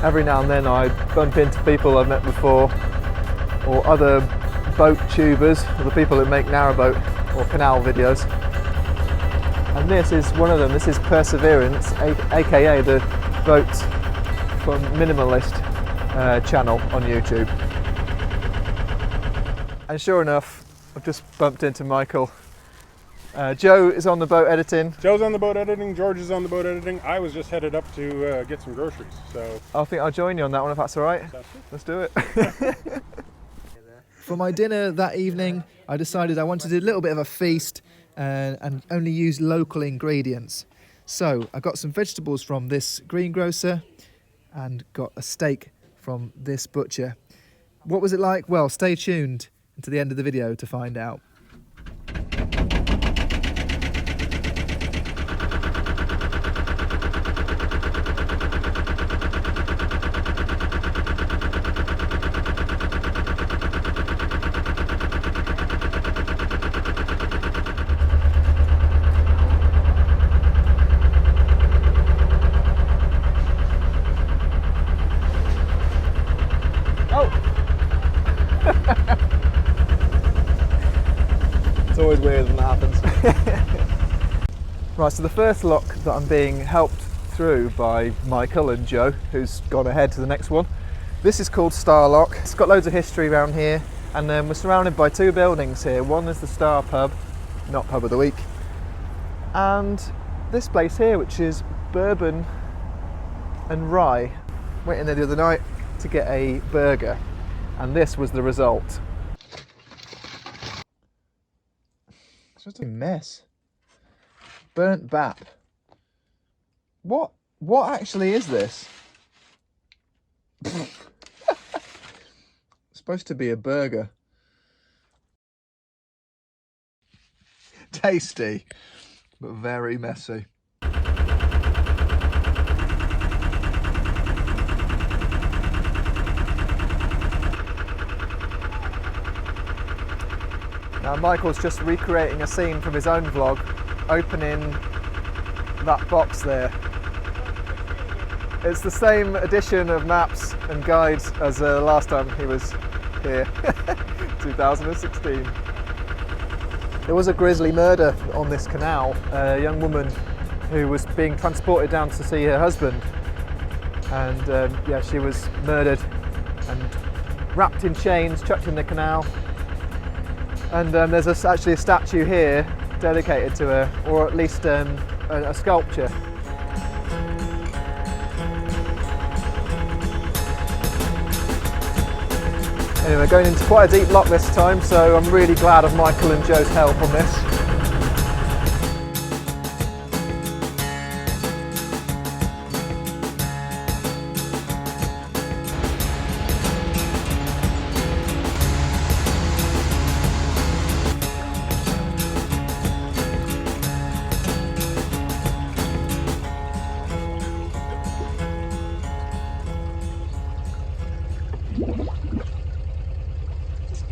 every now and then I bump into people I've met before, or other boat tubers, or the people that make narrowboat or canal videos. And this is one of them. This is Perseverance, aka the Boat from Minimalist channel on YouTube. And sure enough, I've just bumped into Michael. Joe is on the boat editing. Joe's on the boat editing, George is on the boat editing. I was just headed up to get some groceries, so... I think I'll join you on that one if that's all right. Let's do it. For my dinner that evening, I decided I wanted a little bit of a feast and only use local ingredients. So I got some vegetables from this greengrocer and got a steak from this butcher. What was it like? Well, stay tuned to the end of the video to find out. It's always weird when that happens. Right, so the first lock that I'm being helped through by Michael and Joe, who's gone ahead to the next one. This is called Star Lock. It's got loads of history around here, and we're surrounded by two buildings here. One is the Star Pub, not Pub of the Week, and this place here, which is Bourbon and Rye. Went in there the other night to get a burger, and this was the result. It's just a mess. Burnt bap. What actually is this? It's supposed to be a burger. Tasty, but very messy. Now Michael's just recreating a scene from his own vlog, opening that box there. It's the same edition of maps and guides as last time he was here, 2016. There was a grisly murder on this canal, a young woman who was being transported down to see her husband, and yeah, she was murdered and wrapped in chains, chucked in the canal. And there's actually a statue here dedicated to her, or at least a sculpture. Anyway, going into quite a deep lock this time, so I'm really glad of Michael and Joe's help on this.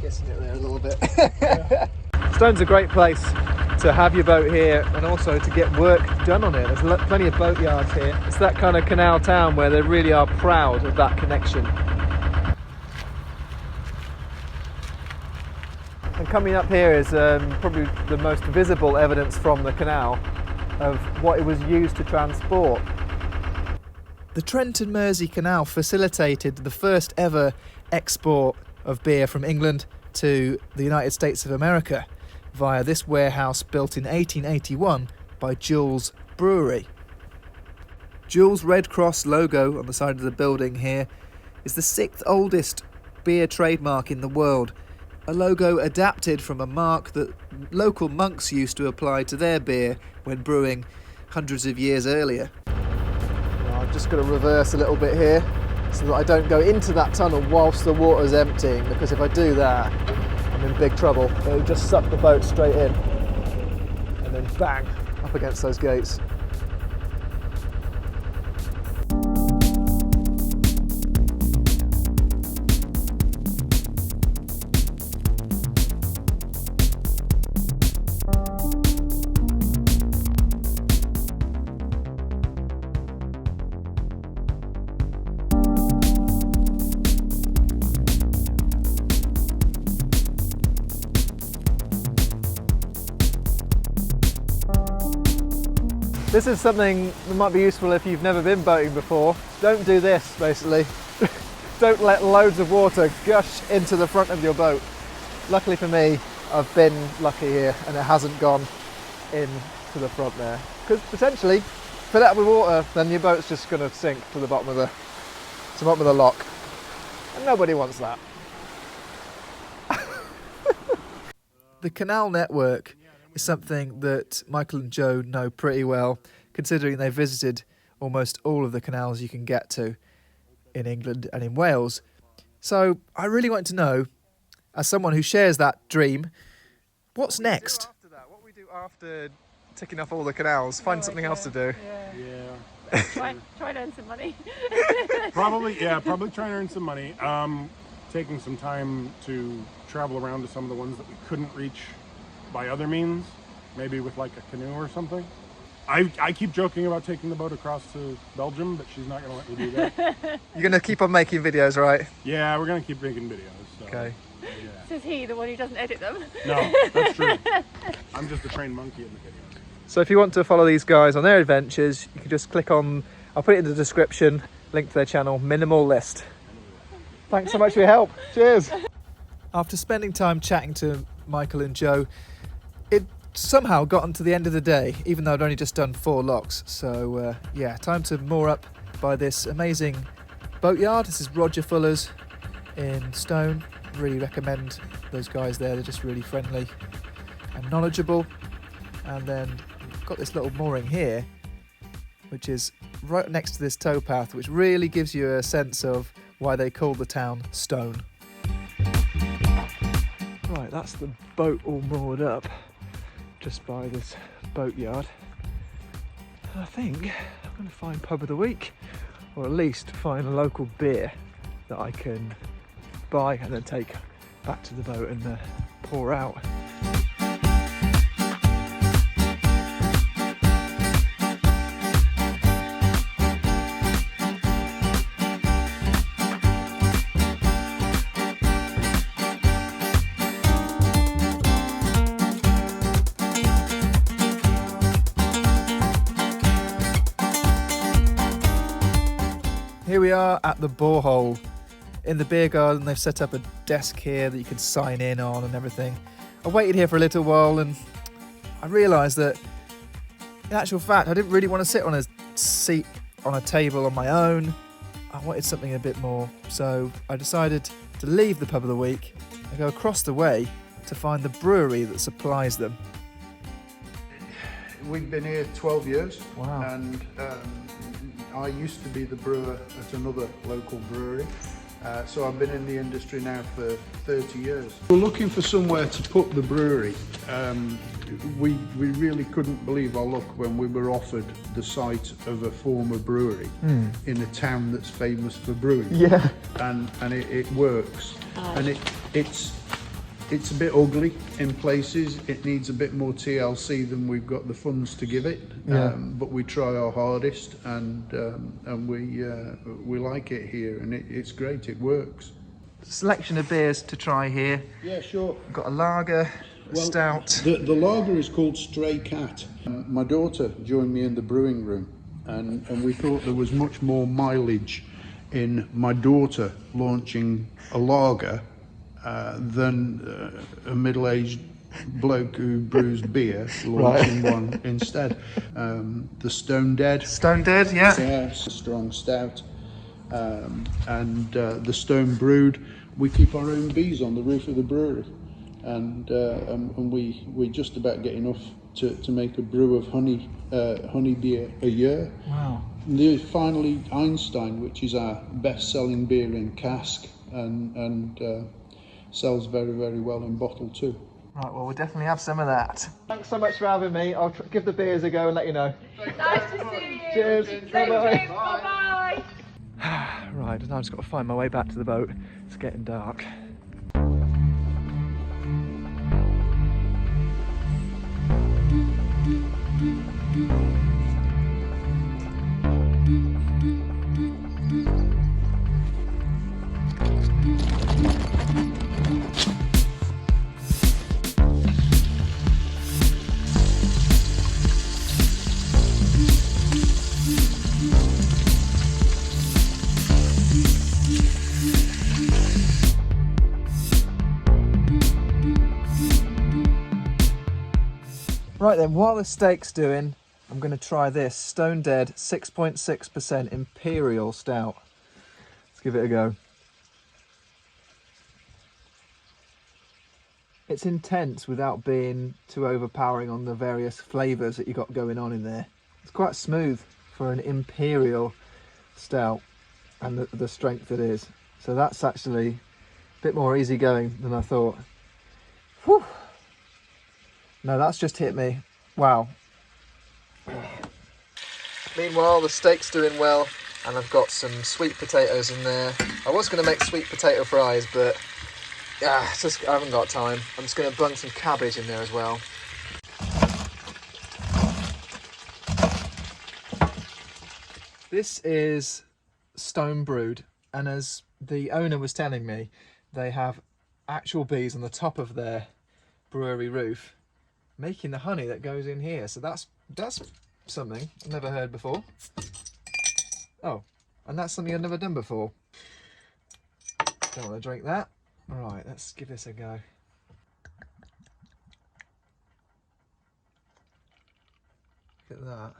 Kissing it there a little bit. Yeah. Stone's a great place to have your boat here and also to get work done on it. There's plenty of boatyards here. It's that kind of canal town where they really are proud of that connection. And coming up here is probably the most visible evidence from the canal of what it was used to transport. The Trent and Mersey Canal facilitated the first ever export of beer from England to the United States of America via this warehouse built in 1881 by Jules Brewery. Jules' Red Cross logo on the side of the building here is the 6th oldest beer trademark in the world, a logo adapted from a mark that local monks used to apply to their beer when brewing hundreds of years earlier. Now, I'm just going to reverse a little bit here so that I don't go into that tunnel whilst the water's emptying, because if I do that, I'm in big trouble. It'll just suck the boat straight in and then bang, up against those gates. This is something that might be useful if you've never been boating before. Don't do this, basically. Don't let loads of water gush into the front of your boat. Luckily for me, I've been lucky here and it hasn't gone in to the front there. Because potentially, fill it up with water, then your boat's just going to sink to the bottom of the lock. And nobody wants that. The canal network is something that Michael and Joe know pretty well, considering they visited almost all of the canals you can get to in England and in Wales. So I really want to know, as someone who shares that dream, what's next? What we do after ticking off all the canals? Find something else to do. Yeah. Try and earn some money. Probably try and earn some money. Taking some time to travel around to some of the ones that we couldn't reach by other means, maybe with like a canoe or something. I keep joking about taking the boat across to Belgium, but she's not going to let me do that. You're going to keep on making videos, right? Yeah, we're going to keep making videos. So, Okay. Yeah. Says he, the one who doesn't edit them. No, that's true. I'm just a trained monkey in the videos. So if you want to follow these guys on their adventures, you can just click on, I'll put it in the description, link to their channel, Minimal List. Thanks so much for your help. Cheers. After spending time chatting to Michael and Joe, it somehow gotten to the end of the day, even though I'd only just done 4 locks. So yeah, time to moor up by this amazing Boatyard. This is Roger Fuller's in Stone. Really recommend those guys there. They're just really friendly and knowledgeable. And then got this little mooring here, which is right next to this towpath, which really gives you a sense of why they call the town Stone. Right, that's the boat all moored up just by this Boatyard. And I think I'm going to find pub of the week, or at least find a local beer that I can buy and then take back to the boat and pour out. Here we are at the borehole. In the beer garden, they've set up a desk here that you can sign in on and everything. I waited here for a little while and I realised that, in actual fact, I didn't really want to sit on a seat on a table on my own. I wanted something a bit more, so I decided to leave the pub of the week and go across the way to find the brewery that supplies them. We've been here 12 years. Wow. And I used to be the brewer at another local brewery. So I've been in the industry now for 30 years. We're looking for somewhere to put the brewery. We really couldn't believe our luck when we were offered the site of a former brewery in a town that's famous for brewing. Yeah. And it works. And it's a bit ugly in places. It needs a bit more TLC than we've got the funds to give it. Yeah. But we try our hardest, and we like it here, and it's great. It works. Selection of beers to try here. Yeah, sure. We've got a lager, a stout. The lager is called Stray Cat. My daughter joined me in the brewing room, and we thought there was much more mileage in my daughter launching a lager than a middle-aged bloke who brews beer launching one instead. The Stone Dead. Stone Dead, yeah. Yeah, it's a strong stout. And the Stone Brewed. We keep our own bees on the roof of the brewery, and we just about get enough to make a brew of honey beer a year. Wow. And finally, Einstein, which is our best-selling beer in cask, and sells very, very well in bottle too. Right, well, we'll definitely have some of that. Thanks so much for having me. I'll give the beers a go and let you know. Nice to see you. Cheers. Bye-bye. Bye-bye. Right, now I've just got to find my way back to the boat. It's getting dark. Right then, while the steak's doing, I'm going to try this Stone Dead 6.6% Imperial Stout. Let's give it a go. It's intense without being too overpowering on the various flavours that you got going on in there. It's quite smooth for an Imperial Stout and the strength it is. So that's actually a bit more easygoing than I thought. Whew. No, that's just hit me. Wow. Meanwhile, the steak's doing well, and I've got some sweet potatoes in there. I was going to make sweet potato fries, but I haven't got time. I'm just going to bung some cabbage in there as well. This is stone brewed, and as the owner was telling me, they have actual bees on the top of their brewery roof making the honey that goes in here. So that's something I've never heard before. Oh, and that's something I've never done before. Don't want to drink that. All right, let's give this a go. Look at that.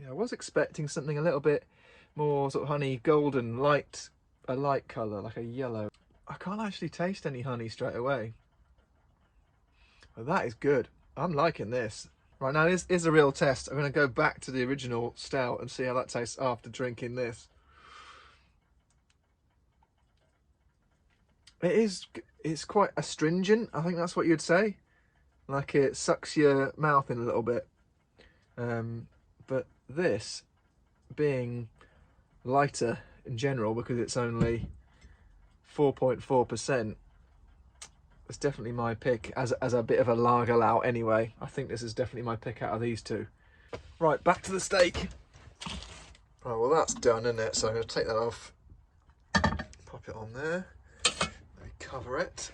Yeah, I was expecting something a little bit more sort of honey golden, a light colour, like a yellow. I can't actually taste any honey straight away. But that is good. I'm liking this. Right, now this is a real test. I'm going to go back to the original stout and see how that tastes after drinking this. It's quite astringent, I think that's what you'd say. Like it sucks your mouth in a little bit. But this, being lighter in general because it's only 4.4%, it's definitely my pick as a bit of a lager lout anyway. I think this is definitely my pick out of these two. Right, back to the steak. Right, well that's done, isn't it? So I'm going to take that off, pop it on there, let me cover it.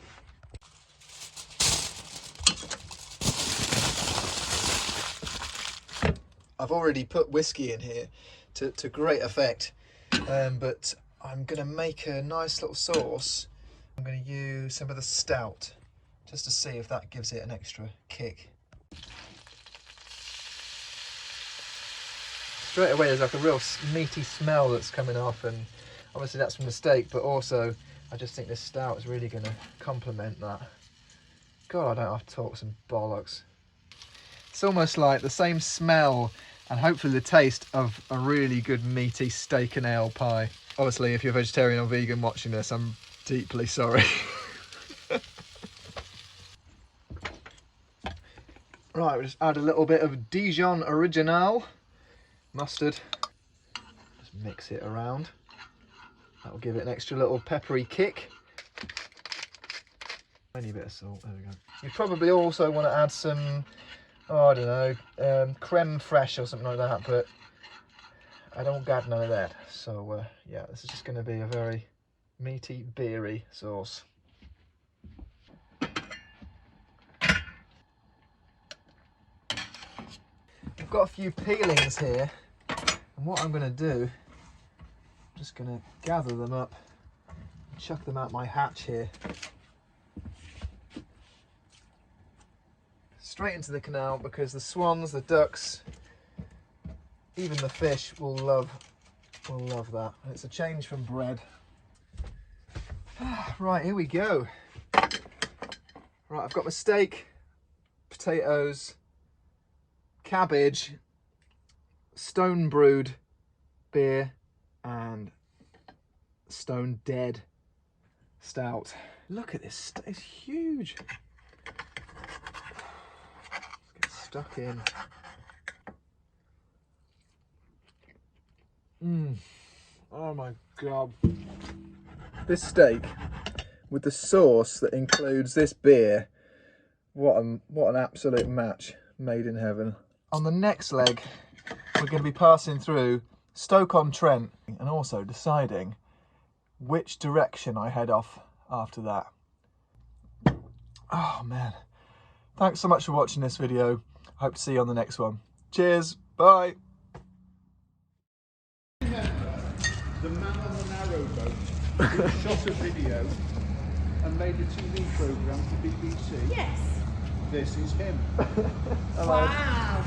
I've already put whiskey in here to great effect, but I'm going to make a nice little sauce. I'm going to use some of the stout just to see if that gives it an extra kick. Straight away there's like a real meaty smell that's coming off, and obviously that's from the steak, but also I just think this stout is really going to complement that. God, I don't have to talk some bollocks. It's almost like the same smell and hopefully the taste of a really good meaty steak and ale pie. Obviously, if you're vegetarian or vegan watching this, I'm deeply sorry. Right, we'll just add a little bit of Dijon Original mustard. Just mix it around. That'll give it an extra little peppery kick. Any bit of salt, there we go. You probably also want to add some, oh, I don't know, creme fraiche or something like that, but I don't got none of that. So yeah, this is just going to be a very meaty, beery sauce. I've got a few peelings here, and what I'm going to do, I'm just going to gather them up and chuck them out my hatch here. Straight into the canal, because the swans, the ducks, even the fish will love that. It's a change from bread. Right, here we go. Right, I've got my steak, potatoes, cabbage, stone brewed beer, and Stone Dead stout. Look at this, it's huge. Let's get stuck in. Oh my God. This steak with the sauce that includes this beer, what an absolute match made in heaven. On the next leg, we're going to be passing through Stoke-on-Trent and also deciding which direction I head off after that. Oh man. Thanks so much for watching this video. Hope to see you on the next one. Cheers. Bye. The man on the narrowboat who shot a video and made a TV programme for BBC. Yes. this is him. Hello.